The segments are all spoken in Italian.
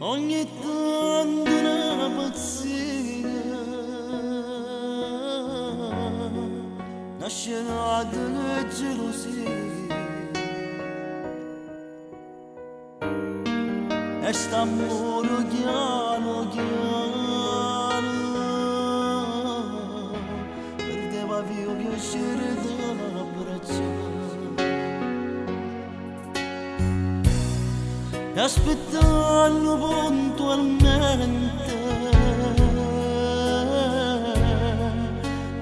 ogni tanto una pazzia nasce una gelosia e sta amore piano piano perdeva via il piacere dell'abbracciare e aspettando puntualmente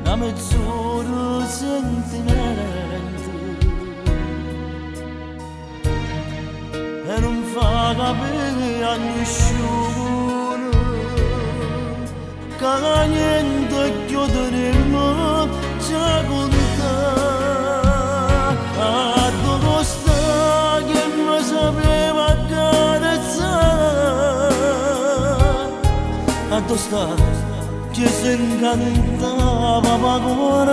una mezz'ora sentimento e non fa capire a nessuno che niente chiuderemo già con te a dove sta che mi sapeva a dove sta che si incantava ma guarda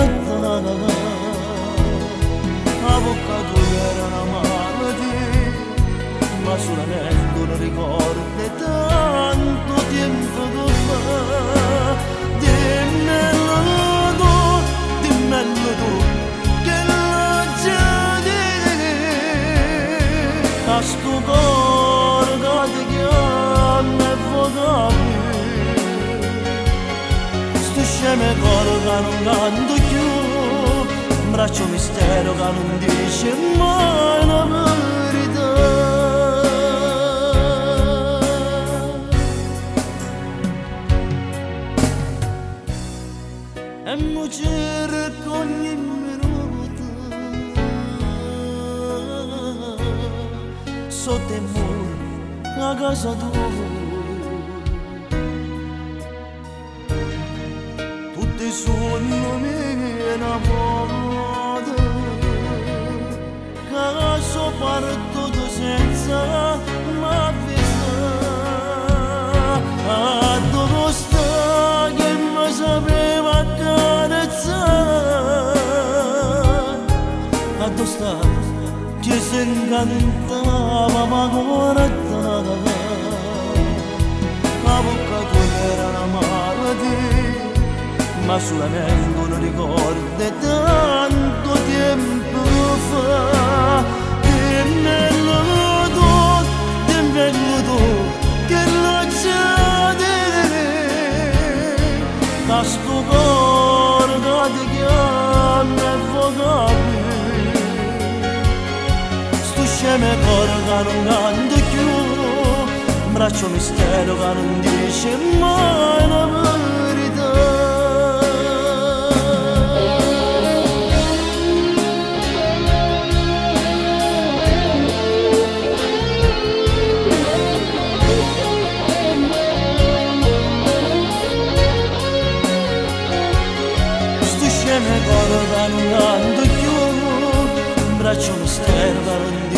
a bocca tua era una malattia ma solamente non ricordi tanto tempo che fa dimmelo tu che la gente a sto cuore che ti chiama e voca sceme coro che non canto più un braccio mistero che non dice mai la verità e mi cerco ogni minuto sotto il muro a casa tua sono mie innamorate che sono partito senza m'avvisare a dove sta che mi sapeva accarezzare a dove sta che si incantava ma guarda la bocca tua era una malattia ma solamente non ricordi tanto tempo fa dimmelo tu che la gente da sto cuore che ti chiama e voca sto sceme cuore che non canto più un braccio mistero che non dice mai la verità me coro che non canto più un braccio mistero che non